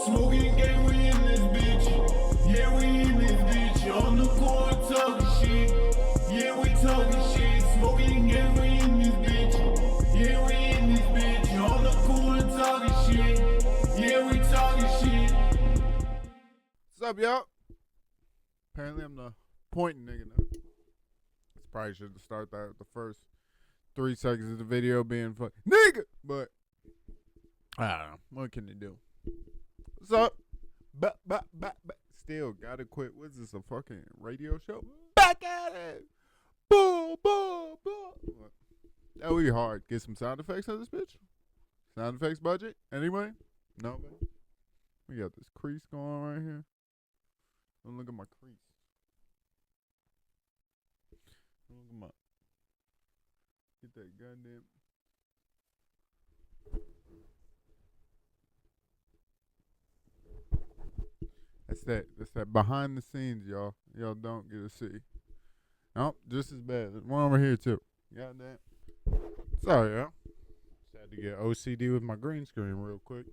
Smoking gang, we in this bitch. Yeah, we in this bitch. On the court talking shit. Yeah, we talking shit. Smoking gang, we in this bitch. Yeah, we in this bitch. On the court talking shit. Yeah, we talking shit. What's up, y'all? Apparently I'm the pointing nigga now. Probably should have started that with the first 3 seconds of the video being fuck nigga, but I don't know. What can you do? What's up? Still gotta quit. What's this, a fucking radio show? Back at it! Boom, boom, boom. That would be hard. Get some sound effects on this bitch? Sound effects budget? Anyway? No, man. We got this crease going on right here. Don't look at my crease. Look at my. Get that goddamn. That's that behind the scenes, y'all. Y'all don't get to see. Nope, just as bad. There's one over here too. Goddamn. Sorry, y'all. Just had to get OCD with my green screen real quick.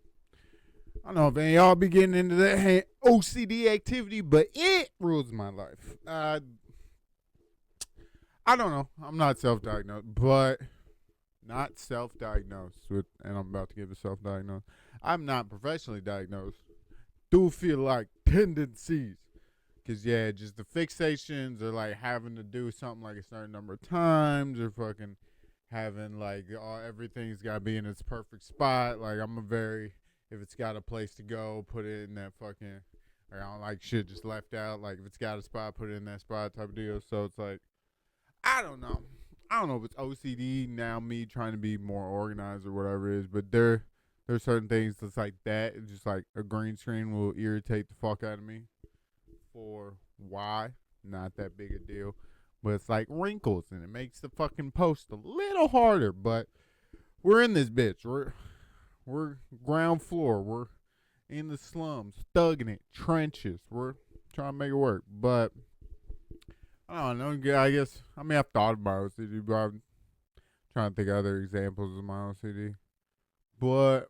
I don't know if any of y'all be getting into that OCD activity, but it rules my life. I don't know. I'm not self-diagnosed, but not self-diagnosed with, and I'm about to give a self-diagnosed. I'm not professionally diagnosed. Do feel like tendencies. Because, yeah, just the fixations or, like, having to do something like a certain number of times or fucking having, like, everything's got to be in its perfect spot. Like, I'm a very, if it's got a place to go, put it in that fucking, like, I don't like shit just left out. Like, if it's got a spot, put it in that spot type of deal. So, it's like, I don't know if it's OCD now, me trying to be more organized or whatever it is, but there's certain things that's like that. It's just like a green screen will irritate the fuck out of me. For why? Not that big a deal. But it's like wrinkles and it makes the fucking post a little harder. But we're in this bitch. We're ground floor. We're in the slums, thugging it, trenches. We're trying to make it work. But I don't know. I guess, I mean, I've thought about OCD, but I'm trying to think of other examples of my OCD. But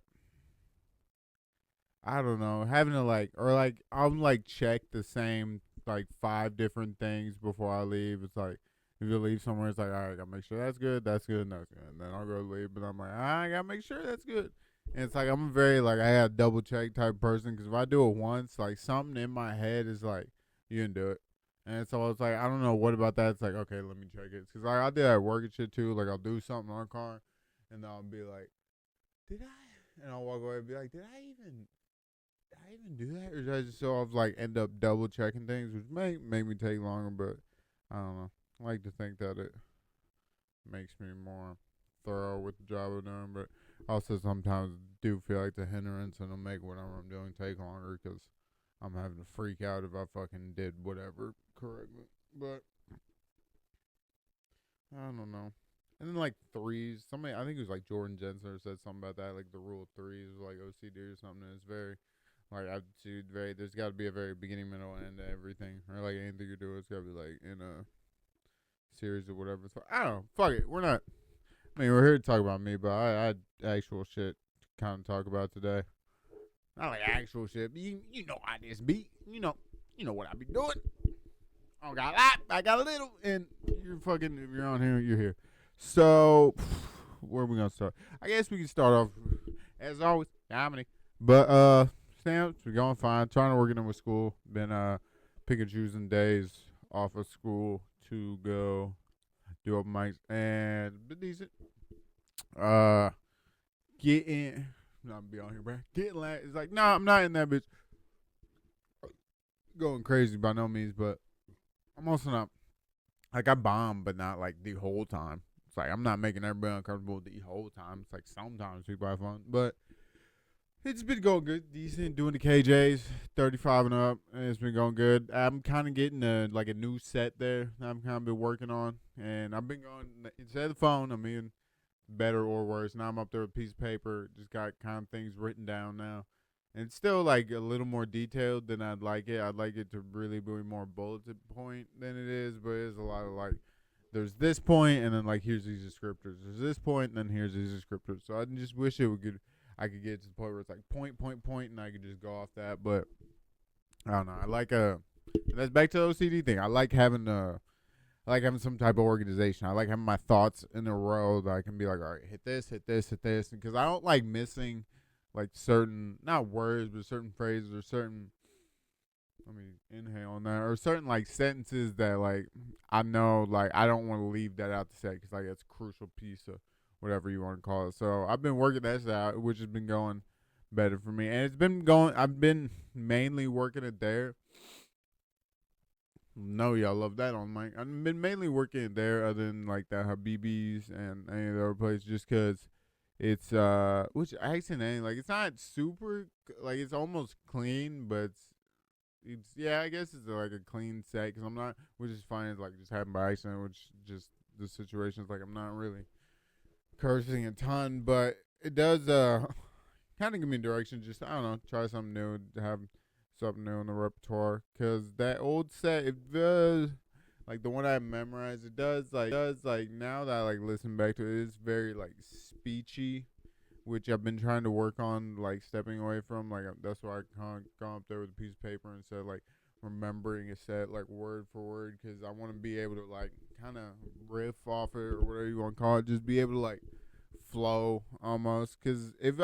I don't know. Having to I'm like check the same, like 5 different things before I leave. It's like, if you leave somewhere, it's like, all right, I gotta make sure that's good, and that's good. And then I'll go leave, but I'm like, I gotta make sure that's good. And it's like, I'm a very, like, I gotta double check type person, because if I do it once, like, something in my head is like, you didn't do it. And so it's like, I don't know what about that. It's like, okay, let me check it. Because like, I do that at work and shit too. Like, I'll do something on a car, and then I'll be like, did I? And I'll walk away and be like, did I even do that? Or did I just so I was like, end up double checking things, which may make me take longer, but I don't know. I like to think that it makes me more thorough with the job I'm doing, but also sometimes do feel like the hindrance and it'll make whatever I'm doing take longer because I'm having to freak out if I fucking did whatever correctly. But I don't know. And then like threes, somebody, I think it was like Jordan Jensen said something about that, like the rule of threes, like OCD or something. And it's very, like, there's got to be a very beginning, middle, and end to everything. Or like anything you do, it's got to be like in a series or whatever. So I don't know. Fuck it. We're here to talk about me, but I had actual shit to kind of talk about today. Not like actual shit, but you know how this be. You know what I be doing. I don't got a lot, I got a little, and you're fucking, if you're on here, you're here. So, where are we gonna start? I guess we can start off, as always, comedy. But, stamps, we're going fine. Trying to work it in with school. Been, picking choosing days off of school to go do open mics, and been decent. Getting, not be on here, bro. Getting like, it's like, nah, I'm not in that bitch. Going crazy by no means, but I'm also not, like, I bomb, but not like the whole time. It's like, I'm not making everybody uncomfortable the whole time. It's like, sometimes people have fun, but it's been going good, decent, doing the KJs, 35 and up, and it's been going good. I'm kind of getting a new set there that I'm kind of been working on, and I've been going, instead of the phone, I mean, better or worse, now I'm up there with a piece of paper, just got kind of things written down now. And it's still, like, a little more detailed than I'd like it. I'd like it to really be more bulleted point than it is, but it's a lot of, like, there's this point, and then, like, here's these descriptors. There's this point, and then here's these descriptors. So I just wish it would good. I could get to the point where it's like point, and I could just go off that. But I don't know. That's back to the OCD thing. I like having some type of organization. I like having my thoughts in a row that I can be like, all right, hit this, because I don't like missing like certain, not words, but certain phrases or certain, let me inhale on that, or certain like sentences that like I know like I don't want to leave that out to say because like it's a crucial piece of whatever you want to call it. So I've been working that out, which has been going better for me, and it's been going. I've been mainly working it there. No, y'all love that on mic. I've been mainly working it there, other than like that Habibis and any of the other places, just because it's which accent ain't like it's not super like it's almost clean, but it's yeah, I guess it's like a clean set because I'm not, which is fine. It's like just happened by accident, which just the situation is like I'm not really cursing a ton, but it does kind of give me direction. Just I don't know, try something new, have something new in the repertoire. Cause that old set, it does like the one I memorized. It does like now that I like listen back to it, it's very like speechy, which I've been trying to work on, like stepping away from. Like that's why I gone up there with a piece of paper and said like remembering a set like word for word, because I want to be able to like kind of riff off it or whatever you want to call it, just be able to like flow almost. Because if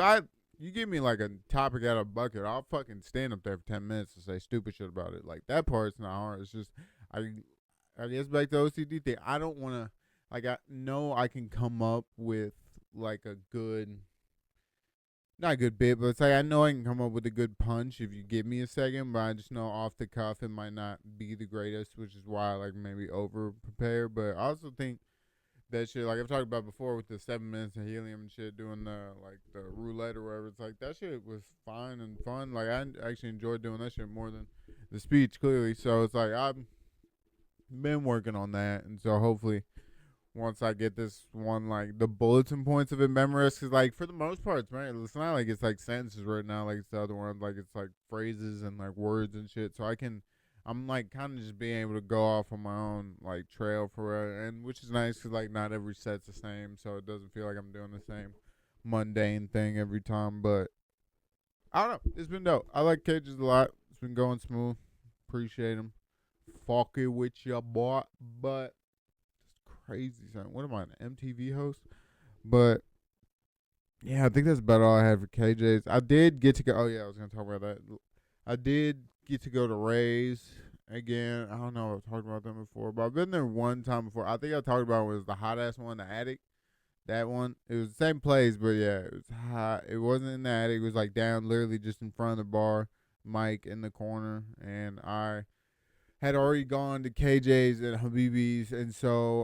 you give me like a topic out of a bucket, I'll fucking stand up there for 10 minutes and say stupid shit about it. Like that part's not hard. It's just I guess back to the OCD thing. I don't want to like I know I can come up with like a good, not a good bit, but it's like I know I can come up with a good punch if you give me a second, but I just know off the cuff it might not be the greatest, which is why I like maybe over prepare. But I also think that shit, like I've talked about before with the 7 minutes of helium and shit, doing the like the roulette or whatever, it's like that shit was fine and fun. Like I actually enjoyed doing that shit more than the speech, clearly. So it's like I've been working on that, and so hopefully once I get this one, like the bulletin points of it memorized, because like for the most part, man, it's not like it's like sentences right now, like it's the other one, like it's like phrases and like words and shit. So I'm like kind of just being able to go off on my own like trail for it, and which is nice because like not every set's the same, so it doesn't feel like I'm doing the same mundane thing every time. But I don't know, it's been dope. I like Cages a lot. It's been going smooth. Appreciate him. Fuck it with your boy, but crazy son. What am I, an MTV host? But yeah, I think that's about all I had for KJ's. I did get to go. Oh yeah, I was gonna talk about that. I did get to go to Ray's again. I don't know if I've talked about them before, but I've been there one time before. I think I talked about it was the hot ass one, the attic. That one. It was the same place, but yeah, it was hot. It wasn't in the attic. It was like down, literally just in front of the bar. Mike in the corner, and I had already gone to KJ's and Habibi's, and so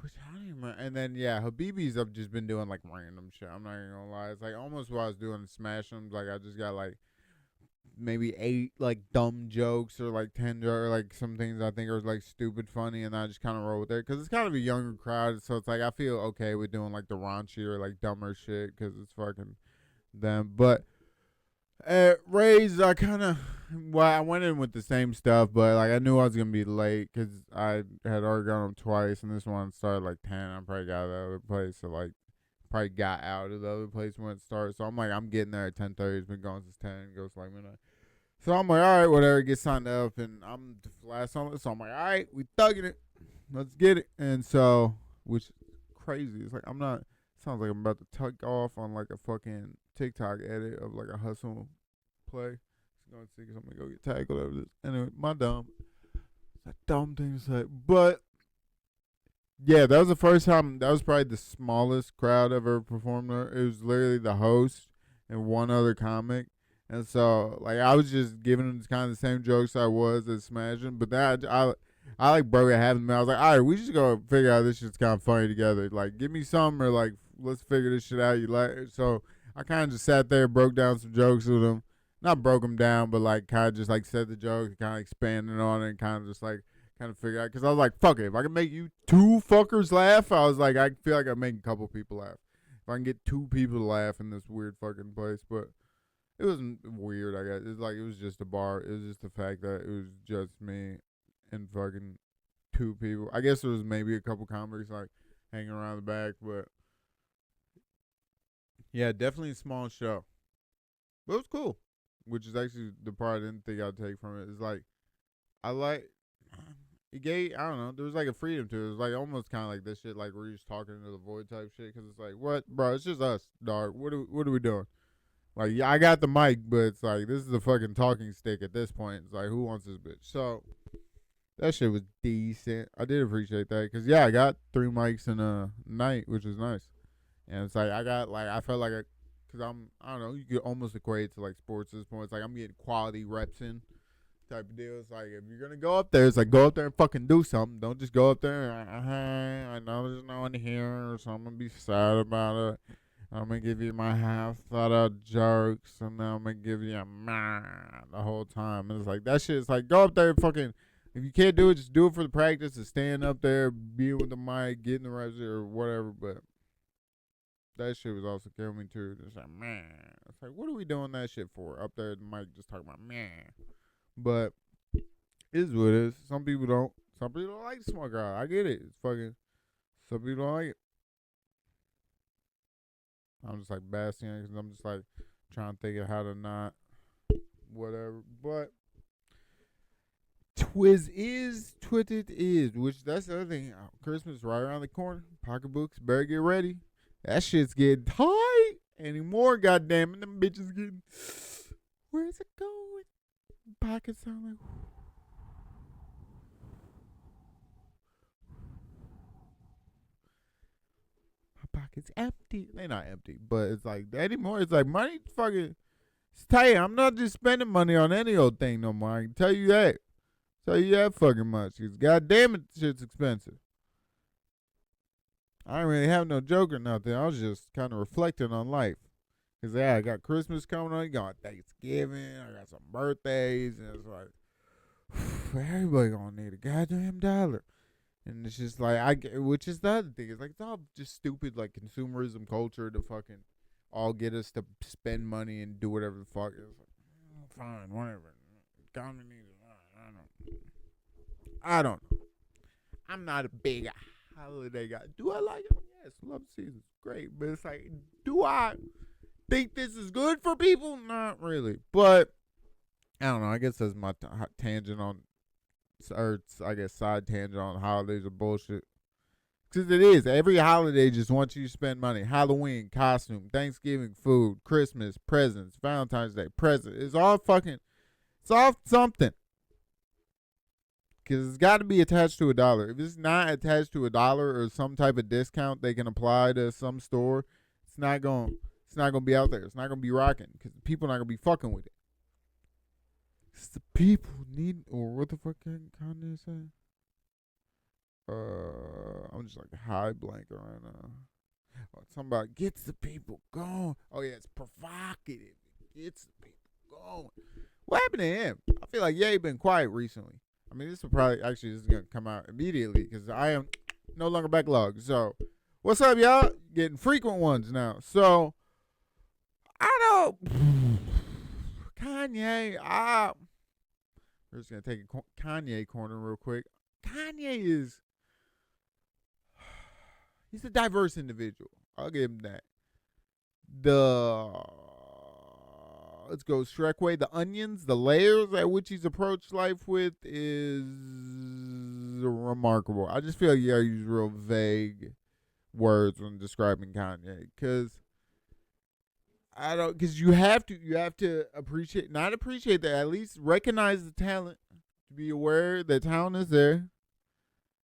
which I don't even remember. And then yeah, Habibi's I've just been doing like random shit. I'm not even gonna lie. It's like almost what I was doing Smash 'em. Like I just got like maybe 8 like dumb jokes or like 10 or like some things I think are like stupid funny, and I just kind of roll with it because it's kind of a younger crowd. So it's like I feel okay with doing like the raunchy or like dumber shit because it's fucking them. But at Ray's, I went in with the same stuff, but like I knew I was gonna be late because I had already gone up twice, and this one started like 10. I probably got out of the other place, so like probably got out of the other place when it started. So I'm like, I'm getting there at 10:30. It's been going since 10. Goes like midnight. So I'm like, all right, whatever. Get signed up, and I'm the last on it. So I'm like, all right, we thugging it. Let's get it. And so, which is crazy. It's like I'm not. Sounds like I'm about to tuck off on like a fucking TikTok edit of like a hustle play. Just going to see because I'm gonna go get tackled over this. Anyway, it's a dumb thing to say, but yeah, that was the first time. That was probably the smallest crowd I've ever performed there. It was literally the host and one other comic, and so like I was just giving them kind of the same jokes I was at Smashing, but that I like broke it half. I was like, all right, we just go figure out this shit's kind of funny together. Like, give me some or like let's figure this shit out. You like so. I kind of just sat there, broke down some jokes with them. Not broke them down, but like kind of just like said the joke, kind of expanded on it, and kind of just like kind of figure out. Because I was like, fuck it, if I can make you 2 fuckers laugh, I was like, I feel like I'm making a couple people laugh. If I can get 2 people to laugh in this weird fucking place, but it wasn't weird. I guess it's like it was just a bar. It was just the fact that it was just me and fucking 2 people. I guess there was maybe a couple comics like hanging around the back, but Yeah, definitely a small show. But it was cool. Which is actually the part I didn't think I'd take from it. Is like I like it gave, I don't know, there was like a freedom to it. It was like almost kind of like this shit, like we're just talking into the void type shit. Because it's like, what, bro? It's just us, dog. What are we doing? Like, yeah, I got the mic, but it's like this is a fucking talking stick at this point. It's like, who wants this bitch? So that shit was decent. I did appreciate that because yeah, I got 3 mics in a night, which was nice. And it's like I got like I felt like because I don't know, you could almost equate it to like sports at this point. It's like I'm getting quality reps in type of deal. It's like if you're gonna go up there, it's like go up there and fucking do something. Don't just go up there and hey, I know there's no one here, so I'm gonna be sad about it. I'm gonna give you my half thought out jokes, and then I'm gonna give you a the whole time. And it's like that shit. It's like go up there and fucking. If you can't do it, just do it for the practice. And stand up there, being with the mic, getting the reps or whatever. But that shit was also killing me too. Just like man, it's like what are we doing that shit for? Up there, at the mic just talking about man. But it is what it is. Some people don't. Some people don't like the small guy. I get it. It's fucking. Some people don't like it. I'm just like basking because I'm just like trying to think of how to not whatever. But Twiz is twit it is, which that's the other thing. Christmas right around the corner. Pocketbooks better get ready. That shit's getting tight anymore. Goddamn it, them bitches getting. Where's it going? Pockets sound like. My pockets empty. They not empty, but it's like anymore. It's like money fucking. It's tight. I'm not just spending money on any old thing no more. I can tell you that. Tell you that fucking much. Cause goddamn it, shit's expensive. I didn't really have no joke or nothing. I was just kind of reflecting on life. Cause yeah, I got Christmas coming on. You got Thanksgiving. I got some birthdays, and it's like everybody gonna need a goddamn dollar. And it's just like which is the other thing. It's like it's all just stupid like consumerism culture to fucking all get us to spend money and do whatever the fuck. It's like fine, whatever. Economy needs it. I don't know. I'm not a big holiday guy. Do I like it? Yes, love the season. Great, but it's like, do I think this is good for people? Not really. But I don't know. I guess that's my tangent on, or I guess side tangent on holidays are bullshit. Because it is. Every holiday just wants you to spend money. Halloween, costume, Thanksgiving, food, Christmas, presents, Valentine's Day, present. It's all fucking, it's all something. Because it's got to be attached to $1. If it's not attached to $1 or some type of discount they can apply to some store, it's not going to be out there. It's not going to be rocking because people are not going to be fucking with it. It's the people need, or what the fuck can Kanye say? I'm just like high blanket right now. Oh, something about gets the people going. Oh yeah, it's provocative. It gets the people going. What happened to him? I feel like Ye been quiet recently. I mean, this is gonna come out immediately because I am no longer backlogged. So, what's up, y'all? Getting frequent ones now. So, I don't Kanye. We're just gonna take a Kanye corner real quick. Kanye is he's a diverse individual. I'll give him that. Let's go Shrek way. The onions, the layers at which he's approached life with is remarkable. I just feel like I use real vague words when describing Kanye because you have to appreciate, not appreciate that, at least recognize the talent, to be aware that talent is there,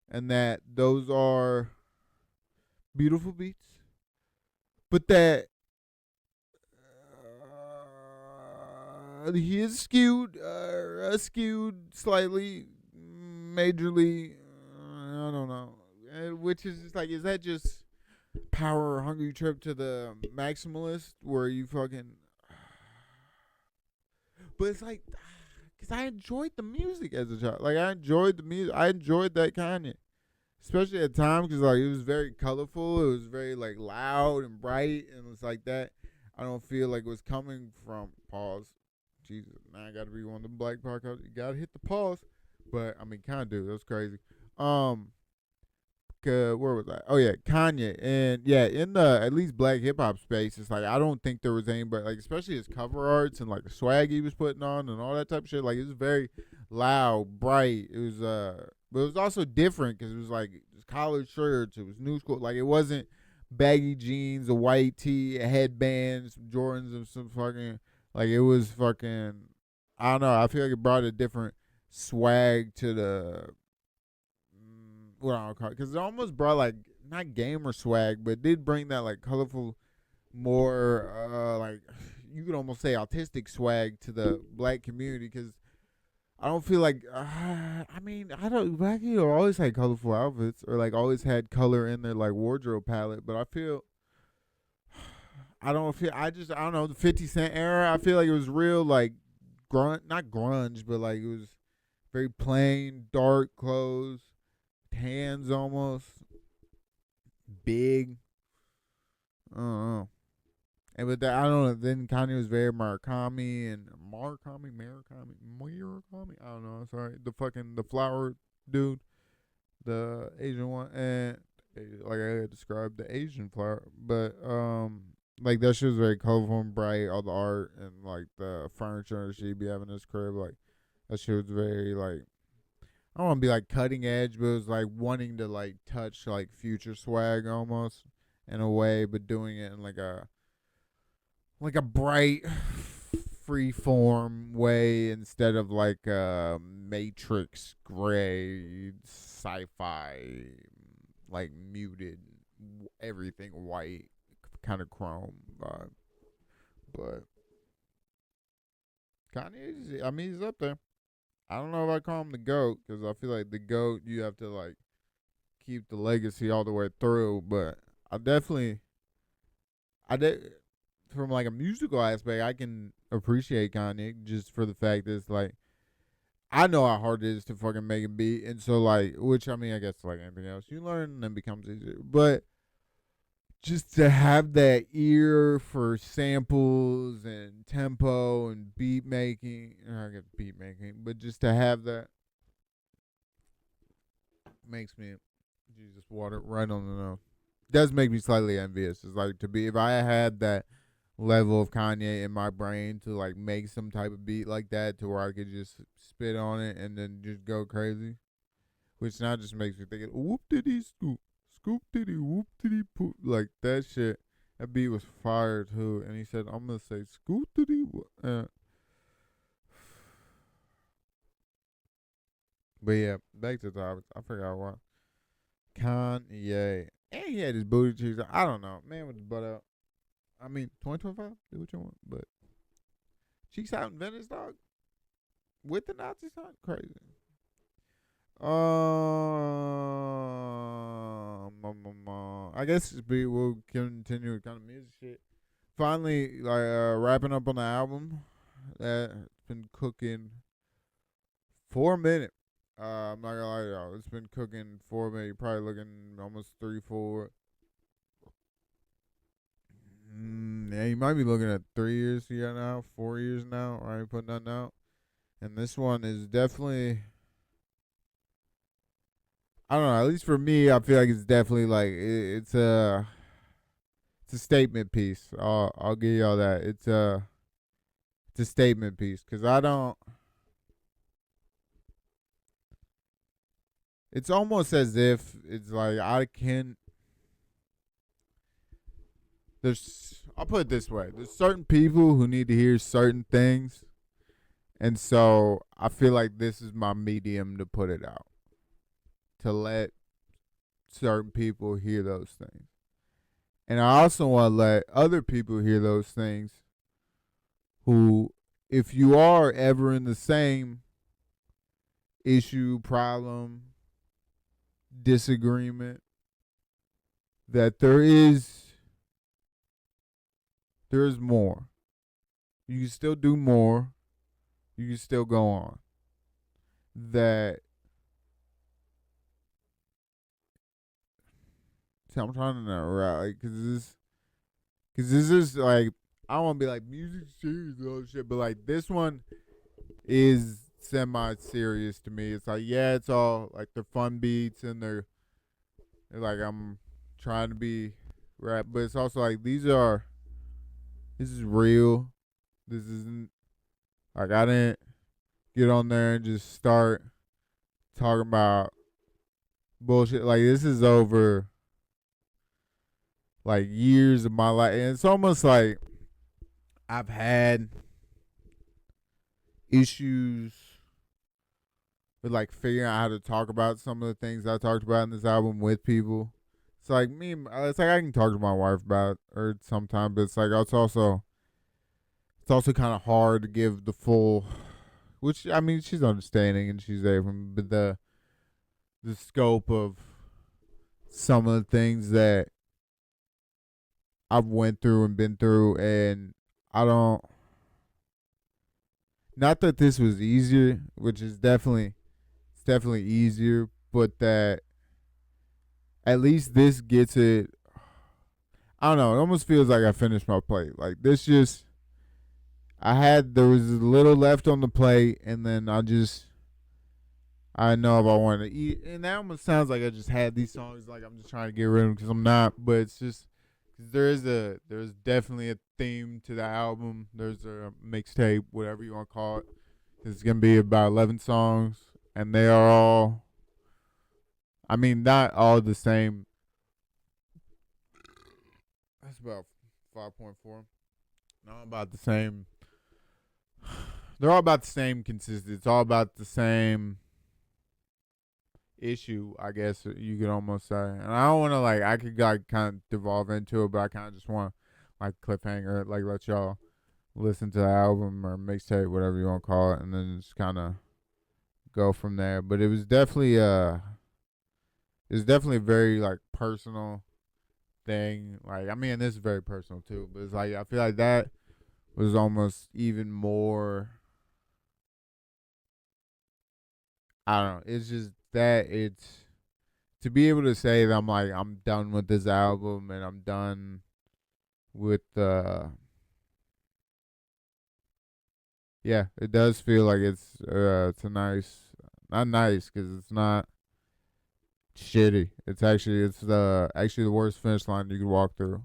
and that those are beautiful beats, but that he is skewed slightly, majorly. I don't know. Which is just like, is that just power or hungry trip to the maximalist where you fucking. But it's like, because I enjoyed the music as a child. Like, I enjoyed the music. I enjoyed that Kanye. Especially at times because like, it was very colorful. It was very like loud and bright. And it's like that. I don't feel like it was coming from pause. Jesus, now I gotta be one of the black podcasts. You gotta hit the pause, but I mean, kind of do. That's crazy. where was I? Oh yeah, Kanye, and yeah, in the at least black hip hop space, it's like I don't think there was anybody like, especially his cover arts and like the swag he was putting on and all that type of shit. Like it was very loud, bright. It was but it was also different because it was like collared shirts. It was new school. Like it wasn't baggy jeans, a white tee, a headband, some Jordans, and some fucking like it was fucking. I don't know. I feel like it brought a different swag to the what I don't call it, because it almost brought like not gamer swag, but it did bring that like colorful, more like you could almost say autistic swag to the black community. Because I don't feel like I mean I don't black people always had colorful outfits or like always had color in their like wardrobe palette, but I feel I don't feel I don't know the 50 Cent era. I feel like it was real like not grunge, but like it was very plain, dark clothes, hands almost big. I don't know. And with that, I don't know. Then Kanye was very Murakami and Murakami. I don't know. Sorry, the flower dude, the Asian one, and like I described the Asian flower, but like that shit was very colorful and bright. All the art and like the furniture she'd be having in his crib, like that shit was very like I don't want to be like cutting edge, but it was like wanting to like touch like future swag almost in a way, but doing it in like a bright free form way instead of like a matrix gray sci-fi like muted everything white kind of chrome vibe. But Kanye, I mean, he's up there. I don't know if I call him the GOAT because I feel like the GOAT you have to like keep the legacy all the way through. But I did from like a musical aspect, I can appreciate Kanye just for the fact that it's like I know how hard it is to fucking make a beat, and so like, which I mean, I guess like anything else, you learn and it becomes easier. But just to have that ear for samples and tempo and beat making, I guess beat making, but just to have that makes me Jesus water right on the nose. Does make me slightly envious. It's like to be if I had that level of Kanye in my brain to like make some type of beat like that to where I could just spit on it and then just go crazy. Which now just makes me think whoop diddy scoop. Scoop diddy whoop diddy poop. Like that shit. That beat was fire too. And he said, I'm gonna say scoop diddy but yeah, back to the topic. I forgot why. Kanye. And he had his booty cheeks. I don't know. Man with his butt out. I mean, 2025, do what you want. But cheeks out in Venice, dog. With the Nazi sign? Crazy. I guess we'll continue with kind of music shit. Finally, like wrapping up on the album that's been cooking for a minute. I'm not gonna lie to y'all. It's been cooking for a minute. You're probably looking almost 3-4. Yeah, you might be looking at 3 years here now, 4 years now. Right, putting that out. And this one is definitely, I don't know. At least for me, I feel like it's definitely like it's a statement piece. I'll give y'all that. It's a statement piece because I don't. It's almost as if it's like I can. I'll put it this way. There's certain people who need to hear certain things. And so I feel like this is my medium to put it out. To let certain people hear those things. And I also want to let other people hear those things who, if you are ever in the same issue, problem, disagreement, that there is more. You can still do more. You can still go on. That see, I'm trying to know, right? Because this is like I don't want to be like music serious and all this shit, but like this one is semi serious to me. It's like yeah, it's all like they're fun beats and they're Like I'm trying to be rap, but it's also like this is real. This isn't like I didn't get on there and just start talking about bullshit. Like this is over like years of my life, and it's almost like I've had issues with like figuring out how to talk about some of the things I talked about in this album with people. It's like me. It's like I can talk to my wife about or sometimes, but it's like it's also kind of hard to give the full. Which I mean, she's understanding and she's able, but the scope of some of the things that I've went through and been through, and I don't. Not that this was easier, which is definitely it's definitely easier, but that at least this gets it. I don't know. It almost feels like I finished my plate. Like this just there was a little left on the plate, and then I know if I want to eat, and that almost sounds like I just had these songs like I'm just trying to get rid of them because I'm not. But it's just cause there's definitely a theme to the album. There's a mixtape, whatever you want to call it. It's gonna be about 11 songs, and they are all. I mean, not all the same. That's about 5.4. Not about the same. They're all about the same consistency. It's all about the same issue, I guess you could almost say. And I don't want to like I could like kind of devolve into it, but I kind of just want like cliffhanger, like let y'all listen to the album or mixtape, whatever you want to call it, and then just kind of go from there. But it was definitely a very like personal thing. Like I mean, this is very personal too, but it's like I feel like that was almost even more. I don't know. It's just that it's to be able to say that I'm done with this album and I'm done with yeah, it does feel like it's a nice not nice because it's not shitty. It's the actually the worst finish line you could walk through.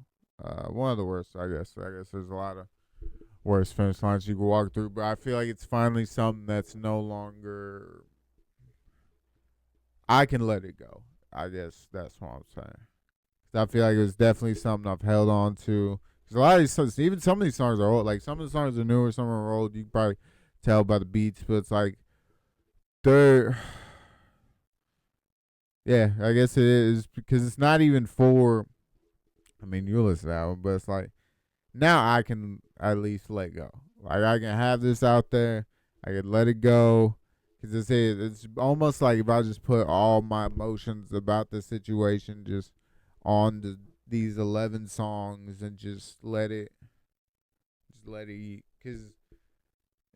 One of the worst, I guess. I guess there's a lot of worst finish lines you could walk through, but I feel like it's finally something that's no longer. I can let it go. I guess that's what I'm saying. 'Cause I feel like it was definitely something I've held on to. Because a lot of these songs, even some of these songs are old. Like some of the songs are newer, some are old. You can probably tell by the beats, but it's like they're. Yeah, I guess it is because it's not even for. I mean, you listen to that one, but it's like now I can at least let go. Like I can have this out there. I can let it go. Because it's almost like if I just put all my emotions about the situation just on these 11 songs and just let it eat. Because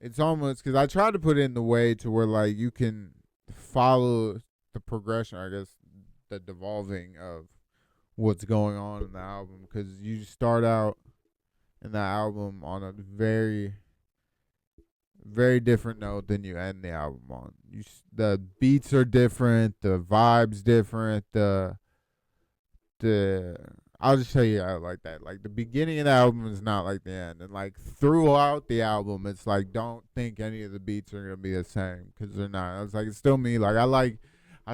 it's almost, because I try to put it in the way to where like you can follow the progression, I guess, the devolving of what's going on in the album. Because you start out in the album on a very very different note than you end the album on. The beats are different, the vibes different, the I'll just tell you out like that. Like the beginning of the album is not like the end, and like throughout the album, it's like don't think any of the beats are gonna be the same because they're not. It's like it's still me. I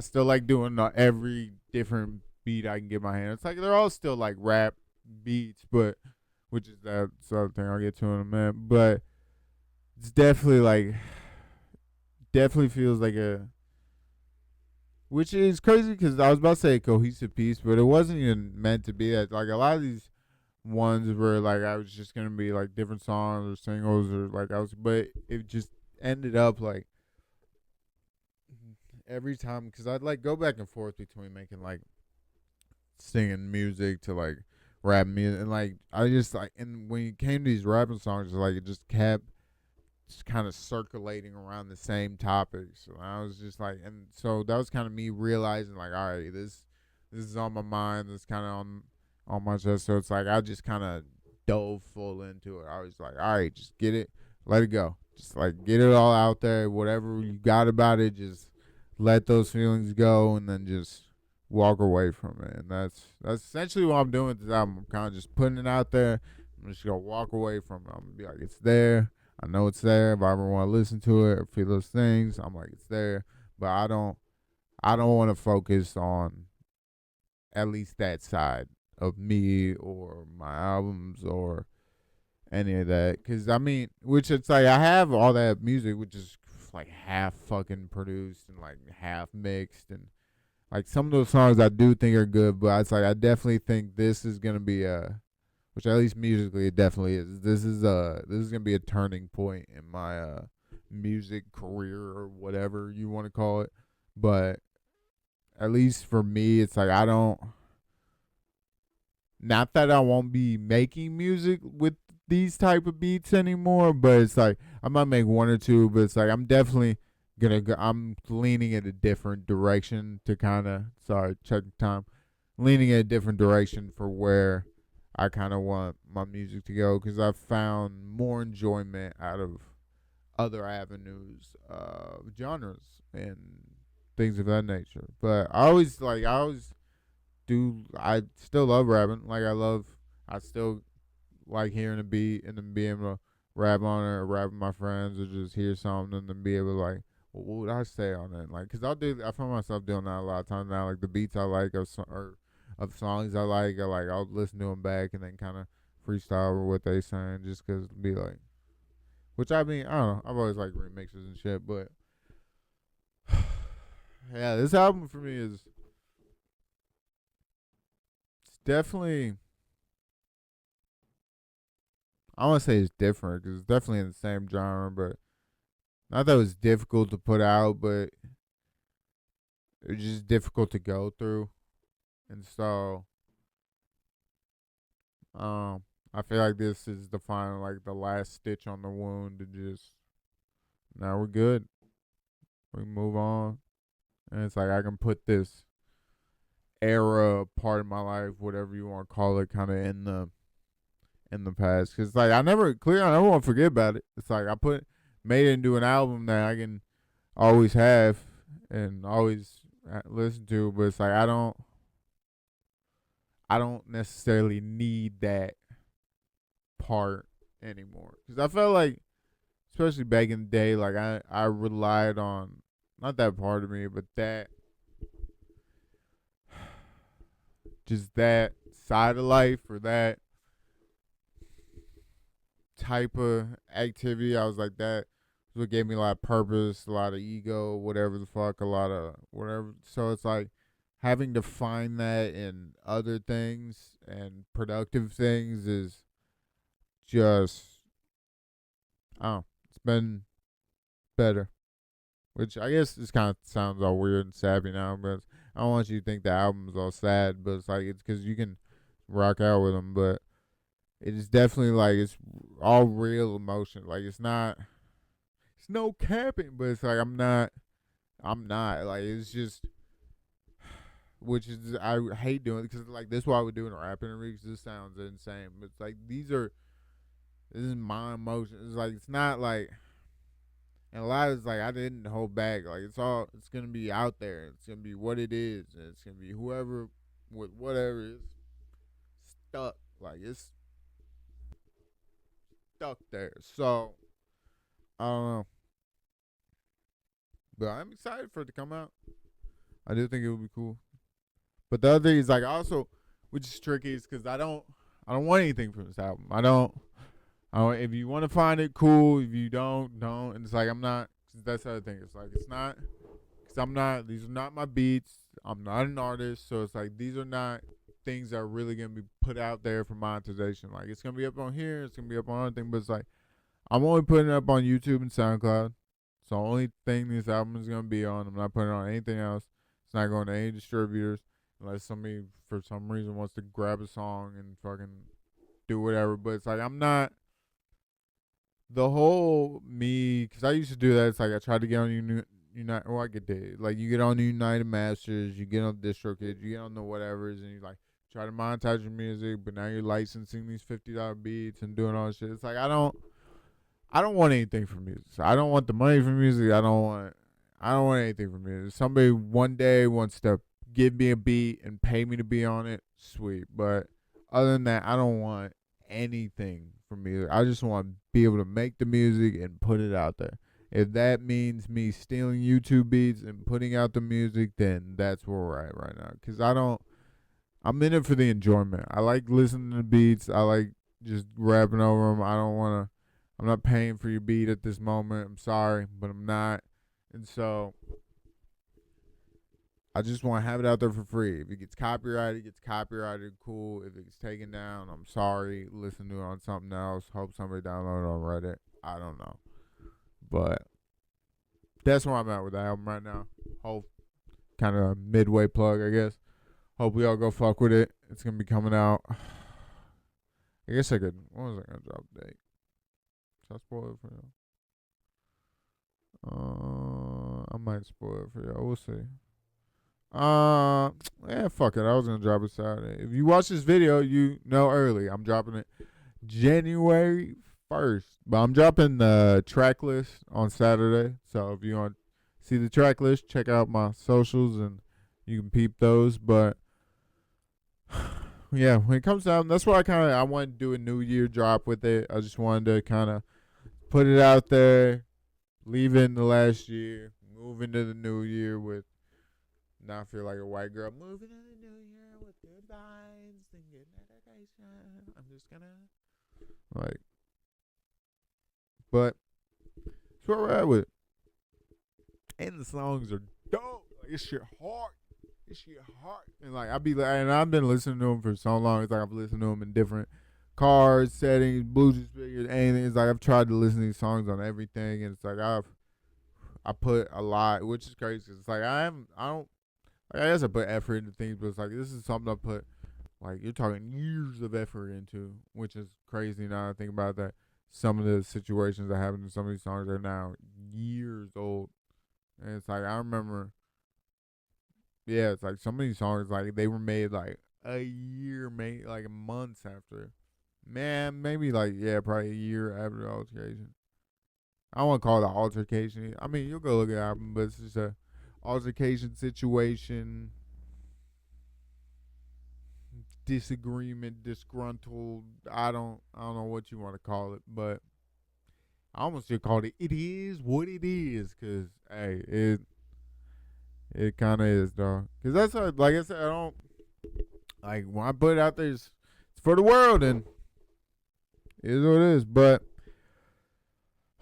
still like doing every different beat I can get my hand. It's like they're all still like rap beats, but which is that other thing I'll get to in a minute, but it's definitely feels like a which is crazy because I was about to say a cohesive piece, but it wasn't even meant to be that. Like a lot of these ones were like I was just gonna be like different songs or singles or like but it just ended up like every time because I'd like go back and forth between making like singing music to like rap music and like I just like and when you came to these rapping songs, like it just kept just kind of circulating around the same topics. And I was just like, and so that was kind of me realizing, like, all right, this is on my mind. This kind of on my chest. So it's like I just kind of dove full into it. I was like, all right, just get it, let it go. Just like get it all out there. Whatever you got about it, just let those feelings go, and then just walk away from it, and that's essentially what I'm doing with this album. I'm kind of just putting it out there. I'm just gonna walk away from it. I'm gonna be like, it's there. I know it's there. If I ever want to listen to it or feel those things, I'm like, it's there. But I don't want to focus on at least that side of me or my albums or any of that. Because I mean, which it's like I have all that music, which is like half fucking produced and like half mixed, and like some of those songs I do think are good, but it's like I definitely think this is gonna be which at least musically it definitely is. This is gonna be a turning point in my music career or whatever you want to call it. But at least for me, it's like I don't. Not that I won't be making music with these type of beats anymore, but it's like I might make one or two, but it's like I'm definitely gonna go, I'm leaning in a different direction to kind of sorry check the time, leaning in a different direction for where I kind of want my music to go because I've found more enjoyment out of other avenues, genres and things of that nature. But I still love rapping. I still like hearing a beat and then being able to rap on it or rap with my friends or just hear something and then be able to like, well, what would I say on it? Like, cause I find myself doing that a lot of times now. Like the beats I like or of songs I'll listen to them back and then kind of freestyle over what they saying just cause it'd be like, which I mean, I don't know. I've always liked remixes and shit, but yeah, this album for me is it's definitely I want to say it's different because it's definitely in the same genre, but not that it was difficult to put out, but it was just difficult to go through. And so, I feel like this is the final, like the last stitch on the wound to just now we're good. We can move on, and it's like I can put this era part of my life, whatever you want to call it, kind of in the past. Cause like I never want to forget about it. It's like made it into an album that I can always have and always listen to. But it's like I don't necessarily need that part anymore. Cause I felt like, especially back in the day, like I relied on not that part of me, but just that side of life or that type of activity. I was like that was what gave me a lot of purpose, a lot of ego, whatever the fuck, a lot of whatever. So it's like having to find that in other things and productive things is just oh, it's been better. Which I guess this kind of sounds all weird and sappy now, but I don't want you to think the album's all sad, but it's like it's because you can rock out with them, but it is definitely like it's all real emotion. Like it's no capping, but it's like I'm not like it's just which is I hate doing it because like this is why we're doing a rap interview because this sounds insane. But it's like this is my emotion. It's like it's not like and a lot of it's like I didn't hold back. Like it's gonna be out there. It's gonna be what it is, and it's gonna be whoever with whatever is stuck. Like it's stuck there. So I don't know, but I'm excited for it to come out. I do think it would be cool. But the other thing is like also, which is tricky, is because I don't want anything from this album. I don't. If you want to find it, cool. If you don't. And it's like I'm not. Cause that's the other thing. It's like it's not. Cause I'm not. These are not my beats. I'm not an artist. So it's like these are not things that are really gonna be put out there for monetization. Like it's gonna be up on here. It's gonna be up on other thing. But it's like I'm only putting it up on YouTube and SoundCloud. It's the only thing this album is gonna be on. I'm not putting it on anything else. It's not going to any distributors unless somebody for some reason wants to grab a song and fucking do whatever. But it's like I'm not the whole me because I used to do that. It's like I tried to get on United. Well, I get it. Like you get on the United Masters, you get on DistroKid, you get on the whatevers, and you like try to monetize your music. But now you're licensing these $50 beats and doing all this shit. It's like I don't want anything from music. So I don't want the money from music. I don't want anything from music. Somebody one day wants to give me a beat and pay me to be on it, sweet. But other than that, I don't want anything from music. I just want to be able to make the music and put it out there. If that means me stealing YouTube beats and putting out the music, then that's where we're at right now. Because I'm in it for the enjoyment. I like listening to beats. I like just rapping over them. I'm not paying for your beat at this moment. I'm sorry, but I'm not. And so I just want to have it out there for free. If it gets copyrighted, it gets copyrighted. Cool. If it gets taken down, I'm sorry. Listen to it on something else. Hope somebody download it on Reddit. I don't know. But that's where I'm at with the album right now. Hope kind of a midway plug, I guess. Hope we all go fuck with it. It's going to be coming out. I guess I could. When was I going to drop the date? Should I spoil it for y'all? I might spoil it for y'all. We'll see. Yeah, fuck it. I was gonna drop it Saturday. If you watch this video, you know early. I'm dropping it January 1st. But I'm dropping the track list on Saturday. So if you want to see the track list, check out my socials and you can peep those. But yeah, when it comes down, that's why I wanted to do a New Year drop with it. I just wanted to kind of put it out there, leave it in the last year, move into the new year with not feel like a white girl. Moving in the new year with good vibes and good meditation. I'm just gonna but that's where we're at with it. And the songs are dope. Like this shit hard. And I've been listening to them for so long. It's like I've listened to them in different cars, settings, Bluetooth speakers, anything. It's like I've tried to listen to these songs on everything, and it's like I put a lot, which is crazy. It's like I guess I put effort into things, but it's like this is something I put, like, you're talking years of effort into, which is crazy now I think about that. Some of the situations that happened in some of these songs are now years old. And it's like, I remember, yeah, it's like some of these songs, like, they were made like a year, maybe like months after. Man, maybe like, yeah, probably a year after the altercation. I don't want to call it an altercation. I mean, you'll go look at the album, but it's just a altercation situation, disagreement, disgruntled. I don't know what you want to call it, but I almost should call it "It Is What It Is," because hey, it kind of is, dog. Because that's what, like I said, I don't like when I put it out there. It's for the world, and it is what it is. But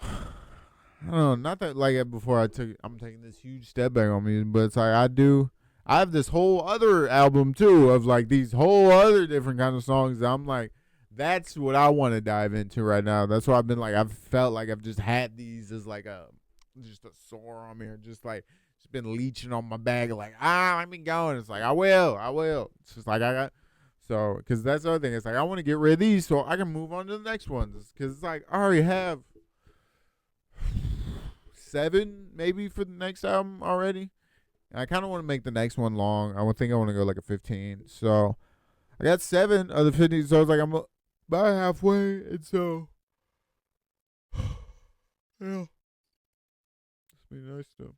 I don't know, not that like before I'm taking this huge step back on me, but it's like I have this whole other album too of like these whole other different kind of songs that I'm like, that's what I want to dive into right now. That's why I've been like, I've felt like I've just had these as like just a sore on me, or just like it's been leeching on my back, like let me go. And it's like I will. It's just like so because that's the other thing. It's like I want to get rid of these so I can move on to the next ones, because it's like I already have 7 maybe for the next album already. And I kind of want to make the next one long. I think I want to go like a 15. So I got 7 of the 15. So I was like, I'm about halfway. And so, yeah. It's be nice to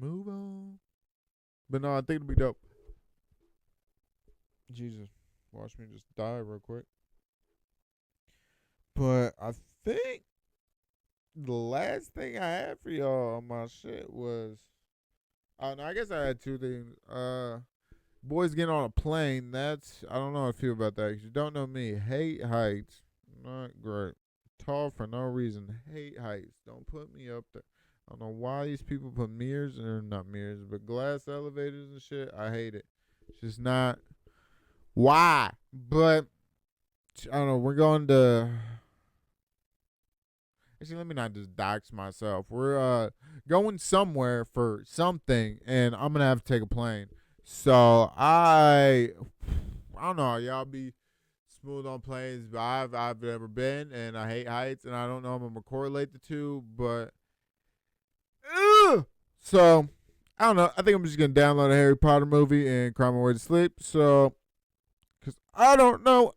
move on. But no, I think it'll be dope. Jesus. Watch me just die real quick. But I think the last thing I had for y'all on my shit was, no, I guess I had 2 things. Boys getting on a plane. That's, I don't know how I feel about that. 'Cause you don't know me. Hate heights. Not great. Tall for no reason. Hate heights. Don't put me up there. I don't know why these people put mirrors, or not mirrors, but glass elevators and shit. I hate it. It's just not why. But I don't know. We're going to. Actually, let me not just dox myself. We're going somewhere for something, and I'm gonna have to take a plane. So I don't know. Y'all be smooth on planes, but I've never been, and I hate heights, and I don't know if I'm gonna correlate the two, but so I don't know. I think I'm just gonna download a Harry Potter movie and cry my way to sleep. So, cause I don't know.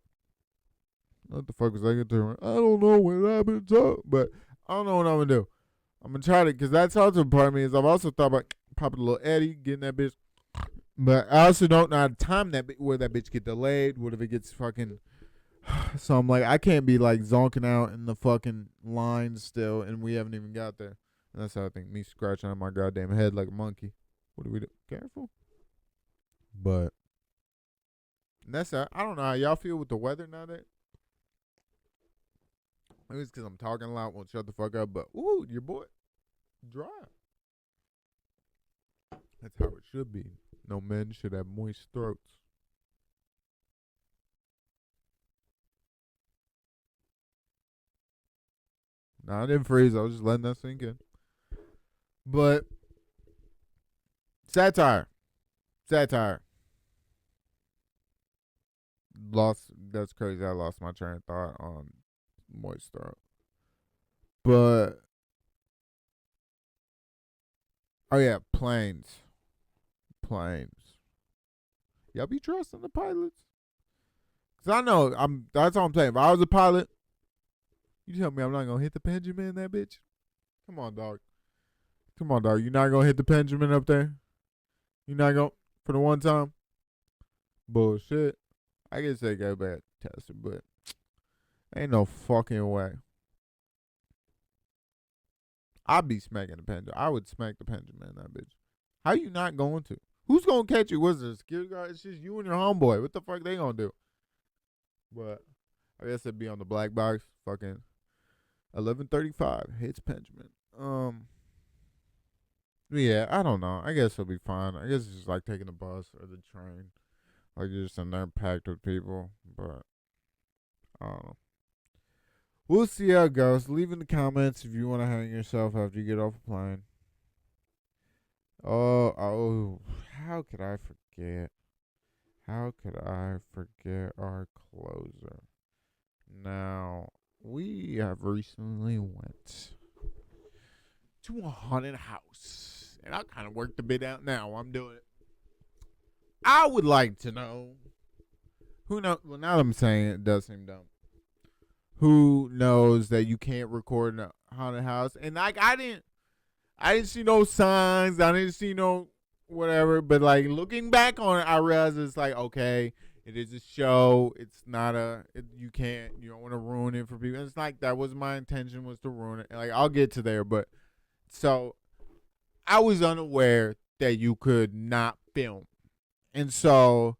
What the fuck was I going to do? I don't know what happened to, but I don't know what I'm going to do. I'm going to try to, because that's also part of me is I've also thought about popping a little Eddie, getting that bitch But I also don't know how to time that where that bitch get delayed. What if it gets fucking? So I'm like, I can't be like zonking out in the fucking line still, and we haven't even got there. And that's how I think me scratching on my goddamn head like a monkey. What do we do? Careful. But that's how, I don't know how y'all feel with the weather nowadays. Maybe it's because I'm talking a lot. Won't shut the fuck up. But ooh, your boy dry. That's how it should be. No men should have moist throats. Nah, I didn't freeze. I was just letting that sink in. But satire. That's crazy. I lost my train of thought on moist throat. But oh yeah, planes. Y'all be trusting the pilots? Cause I know that's all I'm saying. If I was a pilot, you tell me I'm not gonna hit the Benjamin in that bitch? Come on, dog. You're not gonna hit the Benjamin up there? You're not gonna for the one time? Bullshit. I guess they go back tested, but ain't no fucking way. I'd be smacking the Benjamin. I would smack the Benjamin in that bitch. How you not going to? Who's gonna catch you? What's it, a security guard? It's just you and your homeboy. What the fuck they gonna do? But I guess it'd be on the black box. Fucking 11:35 hits Benjamin. Yeah, I don't know. I guess it'll be fine. I guess it's just like taking the bus or the train. Like you're just in there packed with people. But I don't know. We'll see how it goes. Leave in the comments if you want to hang yourself after you get off a plane. Oh, how could I forget? How could I forget our closer? Now, we have recently went to a haunted house. And I kind of worked the bit out now while I'm doing it. I would like to know, who knows, well now that I'm saying it does seem dumb. Who knows that you can't record in a haunted house? And like I didn't see no signs. I didn't see no whatever. But like looking back on it, I realized it's like, okay, it is a show. It's not you don't want to ruin it for people. It's like that was my intention, was to ruin it. Like I'll get to there, but so I was unaware that you could not film. And so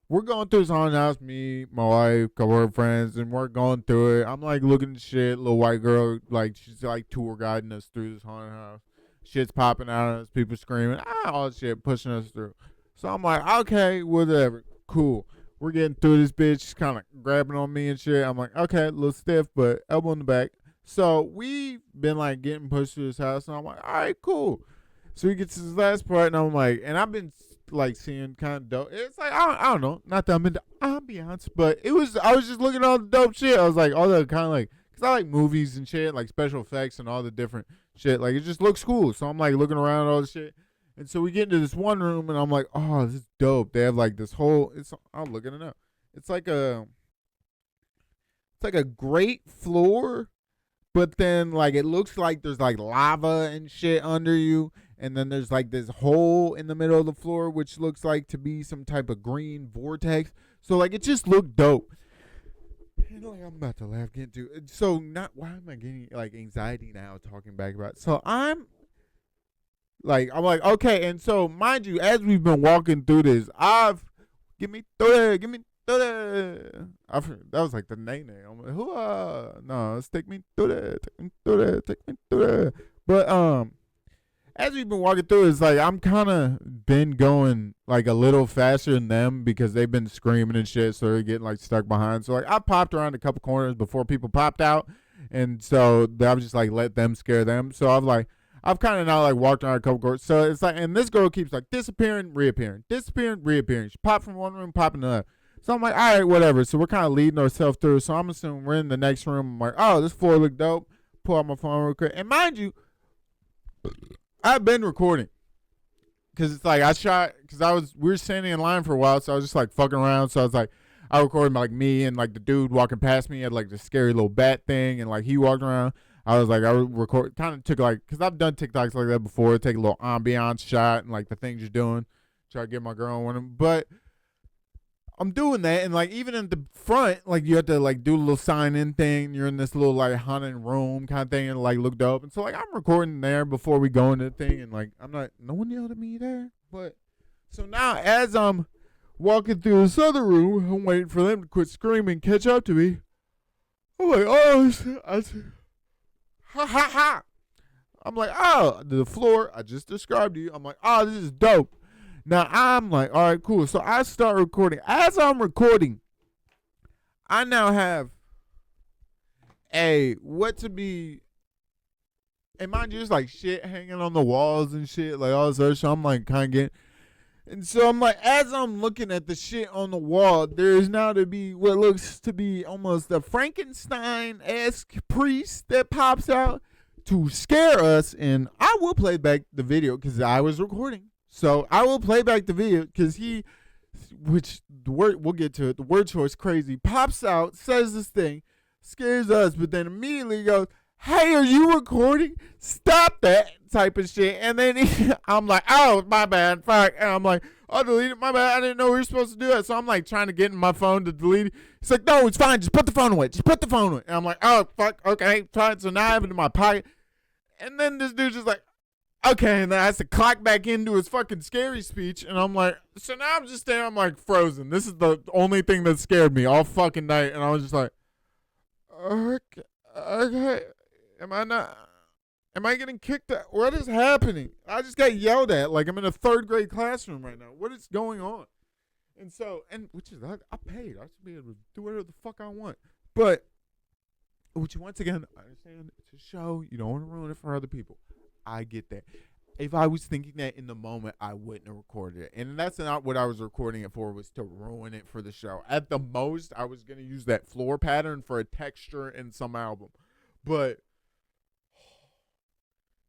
we're going through this haunted house, me, my wife, couple of friends, and we're going through it. I'm like looking at shit, little white girl, like she's like tour guiding us through this haunted house. Shit's popping out of us, people screaming, all shit, pushing us through. So I'm like, okay, whatever, cool. We're getting through this bitch. She's kind of grabbing on me and shit. I'm like, okay, a little stiff, but elbow in the back. So we've been like getting pushed through this house, and I'm like, all right, cool. So we get to this last part, and I'm like, and I've been like seeing kind of dope. It's like I don't know, not that I'm into ambiance, but I was just looking at all the dope shit. I was like all the kind of like, cause I like movies and shit, like special effects and all the different shit. Like it just looks cool. So I'm like looking around at all the shit, and so we get into this one room, and I'm like, oh, this is dope. They have like this whole. I'm looking it up. It's like a great floor, but then like it looks like there's like lava and shit under you. And then there's like this hole in the middle of the floor, which looks like to be some type of green vortex. So like it just looked dope. And like I'm about to laugh, get to it. So why am I getting like anxiety now talking back about it? So I'm like okay, and so mind you, as we've been walking through this, give me that. That was like the name. I'm like, no, it's take me through that, take me through that. But as we've been walking through, it's like I'm kind of been going like a little faster than them because they've been screaming and shit, so they're getting like stuck behind. So like I popped around a couple corners before people popped out, and so I was just like let them scare them. So I've kind of now like walked around a couple corners. So it's like, and this girl keeps like disappearing, reappearing. She popped from one room, popping another. So I'm like, all right, whatever. So we're kind of leading ourselves through. So I'm assuming we're in the next room. I'm like, oh, this floor look dope. Pull out my phone real quick, and mind you, I've been recording because it's like we were standing in line for a while, so I was just like fucking around. So I was like, I recorded like me and like the dude walking past me had like this scary little bat thing, and like he walked around. I was like, I kind of took like, because I've done TikToks like that before, take a little ambiance shot and like the things you're doing, try to get my girl on one of them. But I'm doing that, and like even in the front, like you have to like do a little sign in thing. You're in this little like haunted room kind of thing, and like look dope. And so like I'm recording there before we go into the thing, and like no one yelled at me there. But so now as I'm walking through this other room, I'm waiting for them to quit screaming, catch up to me. I'm like, oh, ha ha ha. I'm like, oh, the floor I just described to you. I'm like, oh, this is dope. Now I'm like, all right, cool. So I start recording. As I'm recording, I now have and mind you, it's like shit hanging on the walls and shit, like all this other shit. I'm like kind of getting, and so I'm like, as I'm looking at the shit on the wall, there is now to be what looks to be almost a Frankenstein-esque priest that pops out to scare us, and I will play back the video because I was recording. So I will play back the video because we'll get to it. The word choice crazy pops out, says this thing, scares us, but then immediately goes, "Hey, are you recording? Stop that," type of shit. And then I'm like, "Oh, my bad, fuck." And I'm like, "I'll delete it, my bad. I didn't know we were supposed to do that." So I'm like trying to get in my phone to delete it. He's like, "No, it's fine. Just put the phone away. Just put the phone away." And I'm like, "Oh, fuck. Okay, fine." So now I have it in my pocket. And then this dude's just like, okay, and then I have to clock back into his fucking scary speech, and I'm like, so now I'm just there, I'm like frozen. This is the only thing that scared me all fucking night, and I was just like, okay, am I getting kicked out? What is happening? I just got yelled at like I'm in a third grade classroom right now. What is going on? And so, which is, I paid. I should be able to do whatever the fuck I want. But, which once again, I understand it's a show. You don't want to ruin it for other people. I get that. If I was thinking that in the moment, I wouldn't have recorded it. And that's not what I was recording it for, was to ruin it for the show. At the most, I was going to use that floor pattern for a texture in some album. But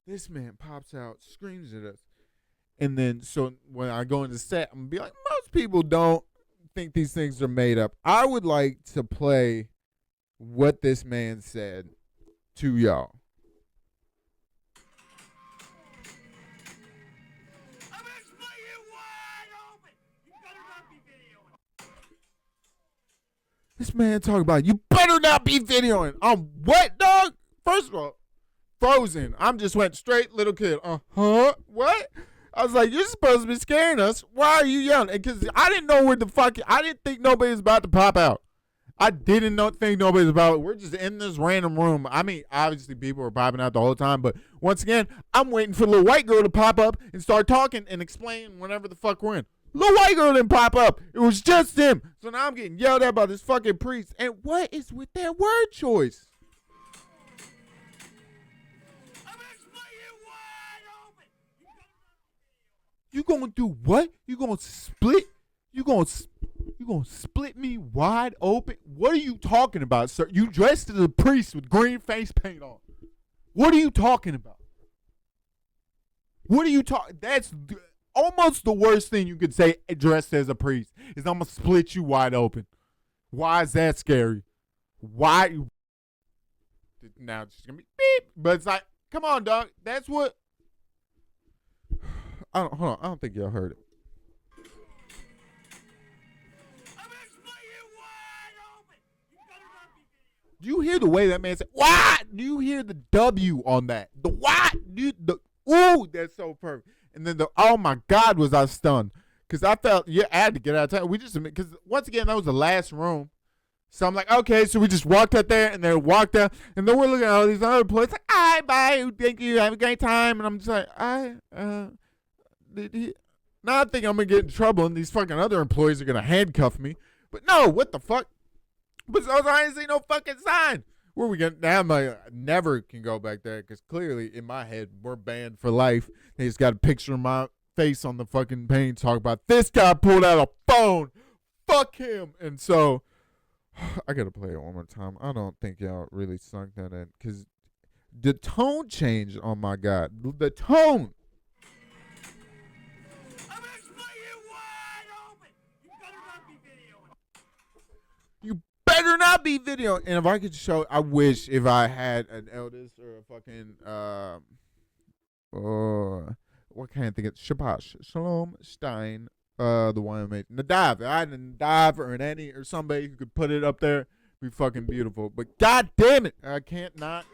this man pops out, screams at us. And then, so when I go into set, I'm going to be like, most people don't think these things are made up. I would like to play what this man said to y'all. This man talking about, you better not be videoing. What, dog? First of all, frozen. I'm just went straight little kid. What? I was like, you're supposed to be scaring us. Why are you yelling? Because I didn't know I didn't think nobody was about to pop out. I didn't think nobody was about it. We're just in this random room. I mean, obviously people were popping out the whole time, but once again, I'm waiting for the little white girl to pop up and start talking and explain whatever the fuck we're in. Little white girl didn't pop up. It was just him. So now I'm getting yelled at by this fucking priest. And what is with that word choice? You gonna do what? You gonna split? You gonna split me wide open? What are you talking about, sir? You dressed as a priest with green face paint on. What are you talking about? What are you talking? That's almost the worst thing you could say dressed as a priest is I'm going to split you wide open. Why is that scary? Why? Now it's just going to be beep. But it's like, come on, dog. That's what. Hold on. I don't think y'all heard it. Do you hear the way that man said, what? Do you hear the W on that? The what? Ooh, that's so perfect. And then oh my God, was I stunned. Because I felt, I had to get out of town. Because once again, that was the last room. So I'm like, okay, so we just walked out there and then walked out. And then we're looking at all these other places. Like, all right, bye. Thank you. Have a great time. And I'm just like, now I think I'm going to get in trouble and these fucking other employees are going to handcuff me. But no, what the fuck? But so I didn't see no fucking sign. Where we going now? I never can go back there because clearly in my head we're banned for life. They just got a picture of my face on the fucking paint. Talk about this guy pulled out a phone. Fuck him. And so I gotta play it one more time. I don't think y'all really sunk that in because the tone changed. Oh my God, the tone. Better not be video. And if I could show, I wish if I had an eldest or a fucking what can't I think of? Shabash. Shalom Stein. The one who made Nadav. I had a Nadav or an Annie or somebody who could put it up there. Be fucking beautiful. But god damn it, I can't not.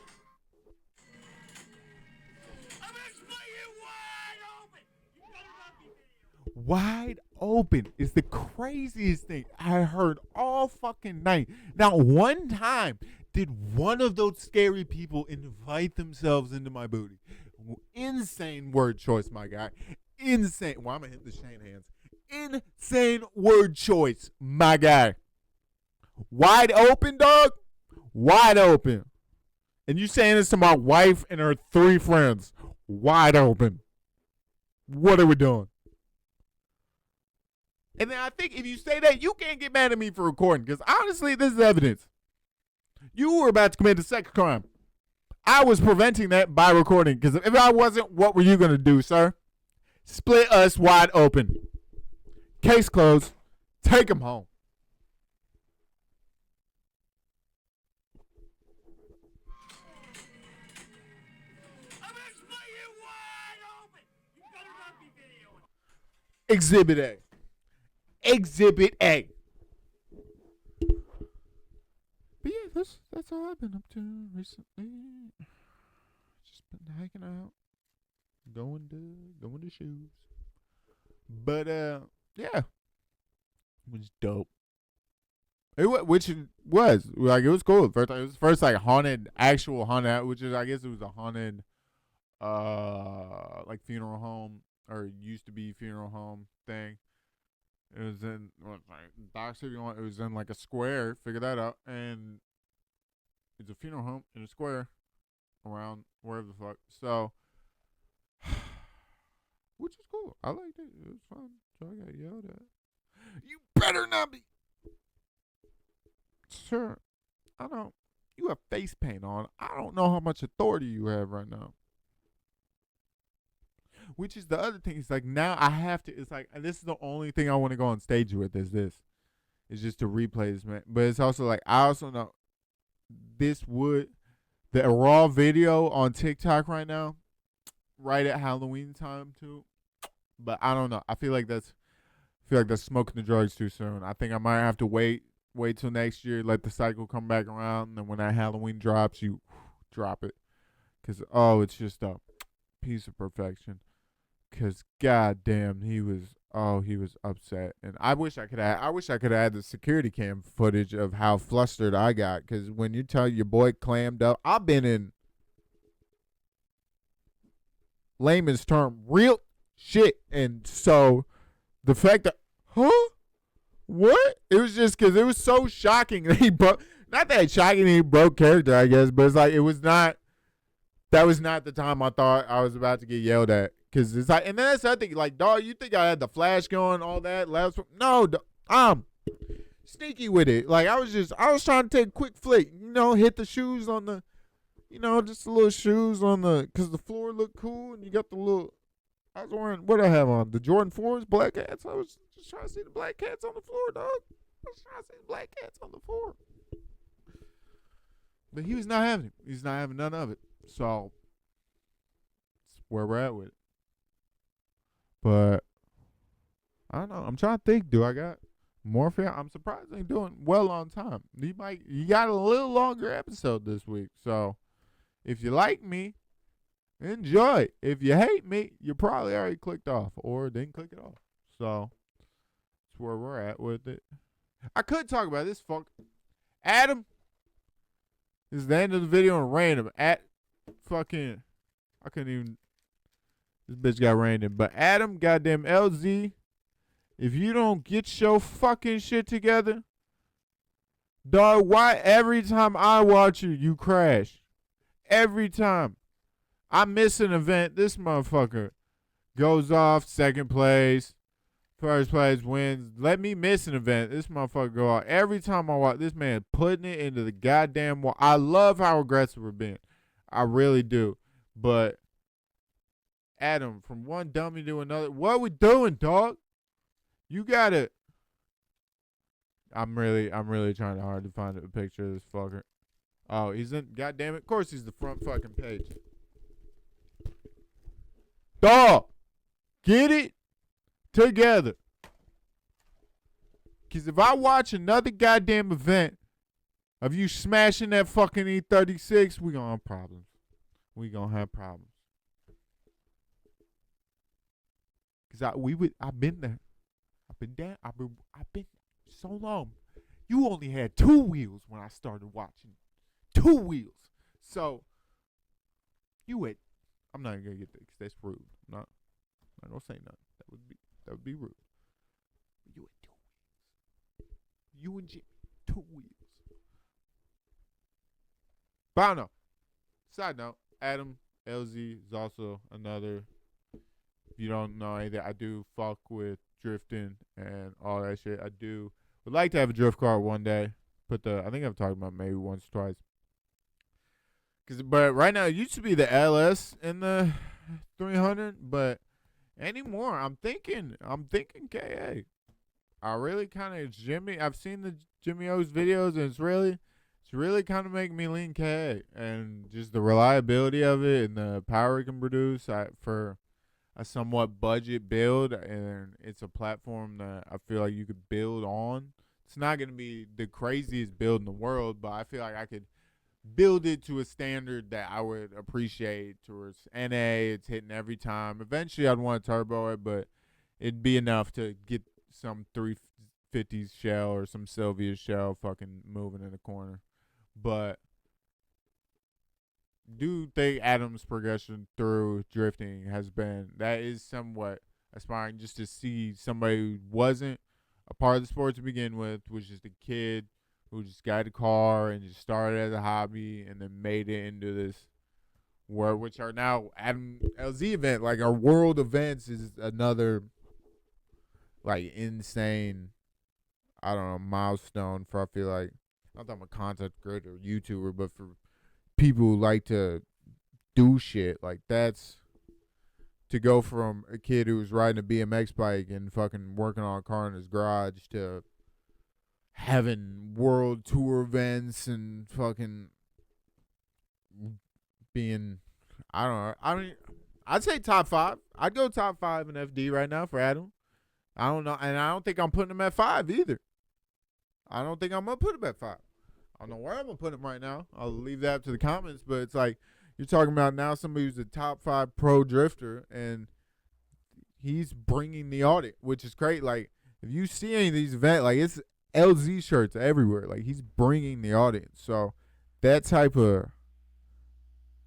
Wide open is the craziest thing I heard all fucking night. Now, one time did one of those scary people invite themselves into my booty. Insane word choice, my guy. Insane. Why am I hitting the Shane hands? Insane word choice, my guy. Wide open, dog. Wide open. And you saying this to my wife and her 3 friends. Wide open. What are we doing? And then I think if you say that, you can't get mad at me for recording. Because honestly, this is evidence. You were about to commit a sex crime. I was preventing that by recording. Because if I wasn't, what were you going to do, sir? Split us wide open. Case closed. Take him home. Exhibit A. Exhibit A. But yeah, that's all I've been up to recently. Just been hanging out, going to shoes. But yeah, it was dope. Which was like it was cool. It was first like actual haunted, which is I guess it was a haunted, like funeral home or used to be funeral home thing. It was in Doc City. It was in like a square. Figure that out. And it's a funeral home in a square around wherever the fuck. So, which is cool. I liked it. It was fun. So I got yelled at. You better not be. Sir, I don't. You have face paint on. I don't know how much authority you have right now. Which is the other thing. It's like now I have to. It's like, and this is the only thing I want to go on stage with is this. It's just to replay this, man. But it's also like, I also know this would, the raw video on TikTok right now, right at Halloween time too. But I don't know. I feel like that's smoking the drugs too soon. I think I might have to wait till next year, let the cycle come back around, and then when that Halloween drops, you drop it. Because, it's just a piece of perfection. Because, goddamn, he was upset. And I wish I could have had the security cam footage of how flustered I got. Because when you tell your boy clammed up, I've been in layman's term, real shit. And so, the fact that, what? It was just because it was so shocking that he broke. Not that shocking he broke character, I guess, but it's like it was not. That was not the time I thought I was about to get yelled at. Because it's like, and then that's the other thing. Like, dog, you think I had the flash going, all that? No, I'm sneaky with it. Like, I was trying to take a quick flick. Hit the shoes on the, just the little shoes on the, because the floor looked cool and you got the little. I was wearing, what I have on? The Jordan 4s, black cats. I was just trying to see the black cats on the floor, dog. I was trying to see the black cats on the floor. But he was not having it. He's not having none of it. So, that's where we're at with it. But, I don't know. I'm trying to think, do I got more for you? I'm surprisingly doing well on time. You got a little longer episode this week. So, if you like me, enjoy. If you hate me, you probably already clicked off or didn't click it off. So, that's where we're at with it. I could talk about this fuck. Adam. This is the end of the video and random. I couldn't even. This bitch got random. But Adam, goddamn LZ, if you don't get your fucking shit together, dog, why every time I watch you, you crash? Every time. I miss an event, this motherfucker goes off, second place, first place wins. Let me miss an event, this motherfucker go off. Every time I watch this man putting it into the goddamn wall. I love how aggressive we're being. I really do. But Adam, from one dummy to another, what we doing, dog? You gotta. I'm really trying hard to find a picture of this fucker. Oh, he's in. Goddamn it! Of course, he's the front fucking page. Dog, Get it together. Because if I watch another goddamn event of you smashing that fucking E36, we gonna have problems. We gonna have problems. Because I've been there. I've been there. I've been so long. You only had 2 wheels when I started watching. 2 wheels. So, I'm not gonna get that because that's rude. I'm not gonna say nothing. That would be rude. You had 2 wheels. You and Jimmy, 2 wheels. But I don't know. Side note, Adam LZ is also another. If you don't know anything, I do fuck with drifting and all that shit. I would like to have a drift car one day. I think I've talked about maybe once or twice. But right now, it used to be the LS in the 300, but anymore, I'm thinking KA. I really kind of Jimmy. I've seen the Jimmy O's videos, and it's really kind of making me lean KA, and just the reliability of it and the power it can produce for a somewhat budget build, and it's a platform that I feel like you could build on. It's not going to be the craziest build in the world, but I feel like I could build it to a standard that I would appreciate towards NA. It's hitting every time. Eventually, I'd want to turbo it, but it'd be enough to get some 350s shell or some Sylvia shell fucking moving in the corner. But do think Adam's progression through drifting that is somewhat aspiring, just to see somebody who wasn't a part of the sport to begin with, was just a kid who just got a car and just started as a hobby and then made it into this world, which are now Adam LZ event. Like, our world events is another, like, insane, I don't know, milestone for, I feel like, not that I'm a content creator or YouTuber, but for people who like to do shit, like, that's to go from a kid who was riding a BMX bike and fucking working on a car in his garage to having world tour events and fucking being, I don't know. I mean, I'd say top 5. I'd go top 5 in FD right now for Adam. I don't know, and I don't think I'm putting him at 5 either. I don't think I'm gonna put him at 5. I don't know where I'm gonna put him right now. I'll leave that up to the comments. But it's like, you're talking about now somebody who's a top 5 pro drifter, and he's bringing the audience, which is great. Like, if you see any of these events, like, it's LZ shirts everywhere. Like, he's bringing the audience. So that type of,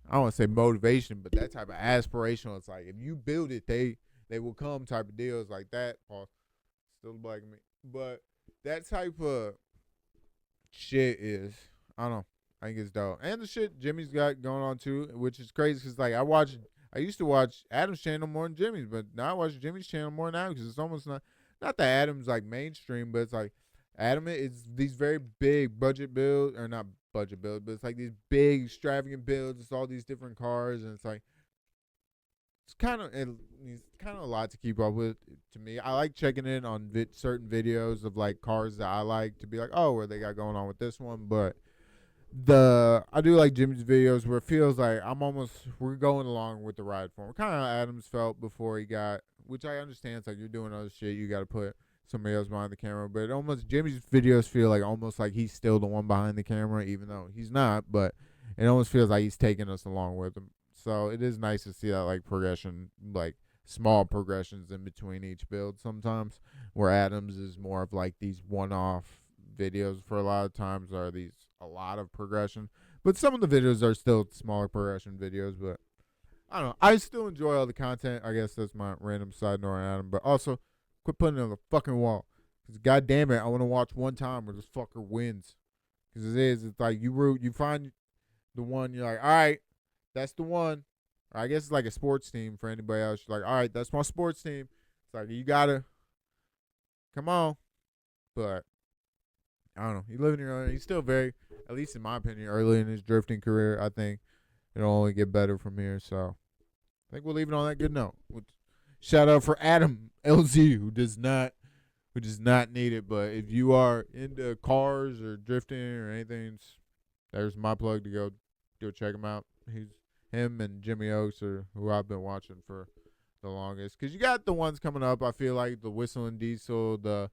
I don't want to say motivation, but that type of aspirational, it's like, if you build it, they will come type of deals like that. Paul, still black me. But that type of shit is, I don't know, I think it's dope. And the shit Jimmy's got going on too, which is crazy, because like, I used to watch Adam's channel more than Jimmy's, but now I watch Jimmy's channel more now, because it's almost not that Adam's like mainstream, but it's like Adam is these very big budget builds, or not budget builds, but it's like these big extravagant builds. It's all these different cars, and it's like, it's kind of a lot to keep up with to me. I like checking in on certain videos of like cars that I like, to be like, oh, what they got going on with this one. But I do like Jimmy's videos where it feels like we're going along with the ride for him. Kind of how Adams felt before he got, which I understand. It's like, you're doing other shit, you got to put somebody else behind the camera. But Jimmy's videos feel like almost like he's still the one behind the camera, even though he's not. But it almost feels like he's taking us along with him. So it is nice to see that, like, progression, like small progressions in between each build sometimes, where Adams is more of like these one-off videos for a lot of times, are these a lot of progression. But some of the videos are still smaller progression videos. But I don't know, I still enjoy all the content. I guess that's my random side note on Adam. But also, quit putting it on the fucking wall, because god damn it, I want to watch one time where this fucker wins. Because it's like, you find the one, you're like, all right, that's the one. Or I guess it's like a sports team for anybody else. You're like, all right, that's my sports team. It's like, you gotta come on. But I don't know, you live in your own. He's still very, at least in my opinion, early in his drifting career. I think it'll only get better from here. So I think we'll leave it on that good note. Shout out for Adam LZ, who does not need it. But if you are into cars or drifting or anything, there's my plug to go check him out. Him and Jimmy Oaks are who I've been watching for the longest. Because you got the ones coming up. I feel like the Whistling Diesel, the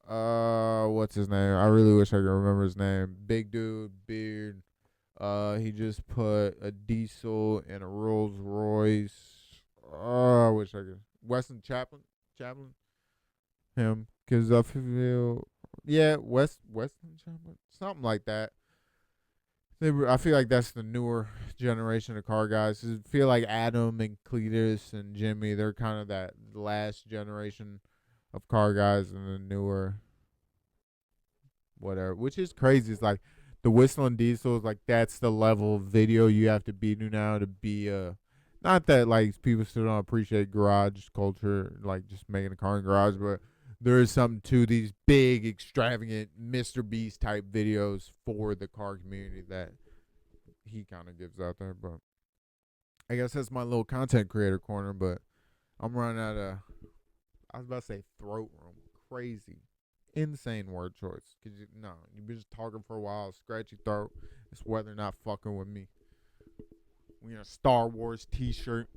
what's his name? I really wish I could remember his name. Big dude, beard. He just put a diesel in a Rolls Royce. I wish I could. Weston Chaplin, him, because I feel, yeah, Weston Chaplin, something like that. I feel like that's the newer generation of car guys. I feel like Adam and Cletus and Jimmy, they're kind of that last generation of car guys, and the newer whatever, which is crazy. It's like the Whistling Diesel is like, that's the level of video you have to be to now to be not that like people still don't appreciate garage culture, like just making a car in garage, but there is something to these big, extravagant Mr. Beast type videos for the car community that he kind of gives out there. But I guess that's my little content creator corner, but I'm running out of, I was about to say throat room. Crazy. Insane word choice. Cause you've been just talking for a while, scratchy throat. It's weather not fucking with me. We in a Star Wars t-shirt.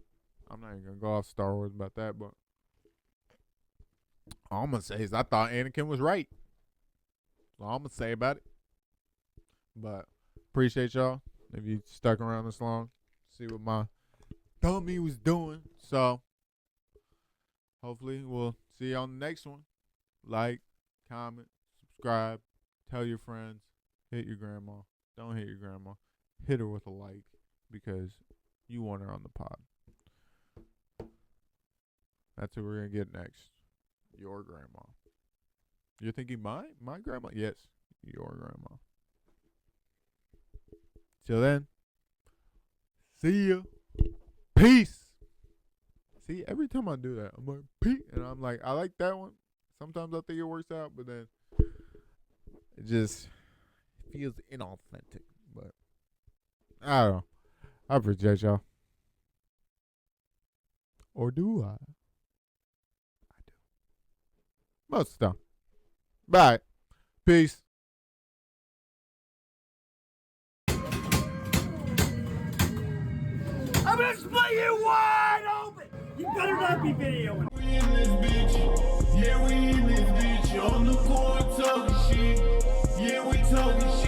I'm not even gonna go off Star Wars about that, but all I'm gonna say is I thought Anakin was right. That's all I'm gonna say about it. But appreciate y'all if you stuck around this long. See what my dummy was doing. So hopefully we'll see you on the next one. Like, comment, subscribe, tell your friends, hit your grandma. Don't hit your grandma. Hit her with a like because you want her on the pod. That's who we're gonna get next. Your grandma. You're thinking my grandma? Yes, your grandma. Till then, see ya. Peace. See, every time I do that, I'm like, peace. And I'm like, I like that one. Sometimes I think it works out, but then it just feels inauthentic. But I don't know. I appreciate y'all. Or do I? I do. Most of the time. Bye. Peace. I'm gonna split you wide open! You better not be videoing. We in this bitch. Yeah, we in this bitch. On the court talking shit. Yeah, we talking shit.